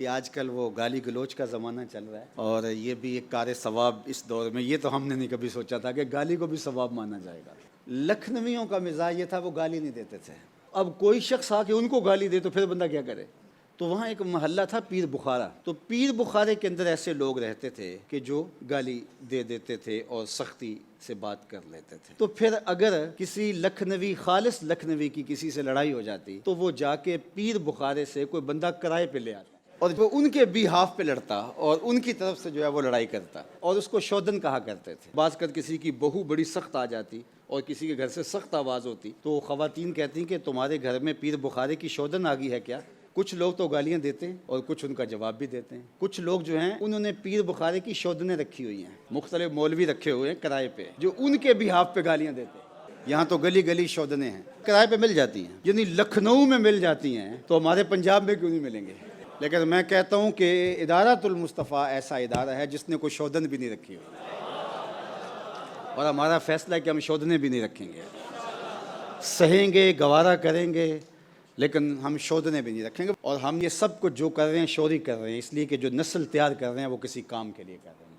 کہ آج کل وہ گالی گلوچ کا زمانہ چل رہا ہے، اور یہ بھی ایک کار ثواب اس دور میں. یہ تو ہم نے نہیں کبھی سوچا تھا کہ گالی کو بھی ثواب مانا جائے گا. لکھنویوں کا مزاج یہ تھا، وہ گالی نہیں دیتے تھے. اب کوئی شخص آ کے ان کو گالی دے تو پھر بندہ کیا کرے. تو وہاں ایک محلہ تھا پیر بخارا. تو پیر بخارے کے اندر ایسے لوگ رہتے تھے کہ جو گالی دے دیتے تھے اور سختی سے بات کر لیتے تھے. تو پھر اگر کسی لکھنوی، خالص لکھنوی کی کسی سے لڑائی ہو جاتی تو وہ جا کے پیر بخارے سے کوئی بندہ کرائے پہ لے آتا اور وہ ان کے بھی ہاف پہ لڑتا اور ان کی طرف سے جو ہے وہ لڑائی کرتا، اور اس کو شودن کہا کرتے تھے. بعض کر کسی کی بہو بڑی سخت آ جاتی اور کسی کے گھر سے سخت آواز ہوتی تو خواتین کہتی کہ تمہارے گھر میں پیر بخارے کی شودن آ گئی ہے کیا. کچھ لوگ تو گالیاں دیتے ہیں اور کچھ ان کا جواب بھی دیتے ہیں. کچھ لوگ جو ہیں انہوں نے پیر بخارے کی شودنیں رکھی ہوئی ہیں، مختلف مولوی رکھے ہوئے ہیں کرائے پہ جو ان کے بھی ہاف پہ گالیاں دیتے ہیں. یہاں تو گلی گلی شودنیں ہیں، کرائے پہ مل جاتی ہیں. یعنی لکھنؤ میں مل جاتی ہیں تو ہمارے پنجاب میں کیوں نہیں ملیں گے. لیکن میں کہتا ہوں کہ ادارۃ المصطفیٰ ایسا ادارہ ہے جس نے کوئی شودن بھی نہیں رکھی ہوئی، اور ہمارا فیصلہ ہے کہ ہم شودنیں بھی نہیں رکھیں گے. سہیں گے، گوارا کریں گے، لیکن ہم شودنیں بھی نہیں رکھیں گے. اور ہم یہ سب کچھ جو کر رہے ہیں شوری کر رہے ہیں، اس لیے کہ جو نسل تیار کر رہے ہیں وہ کسی کام کے لیے کر رہے ہیں.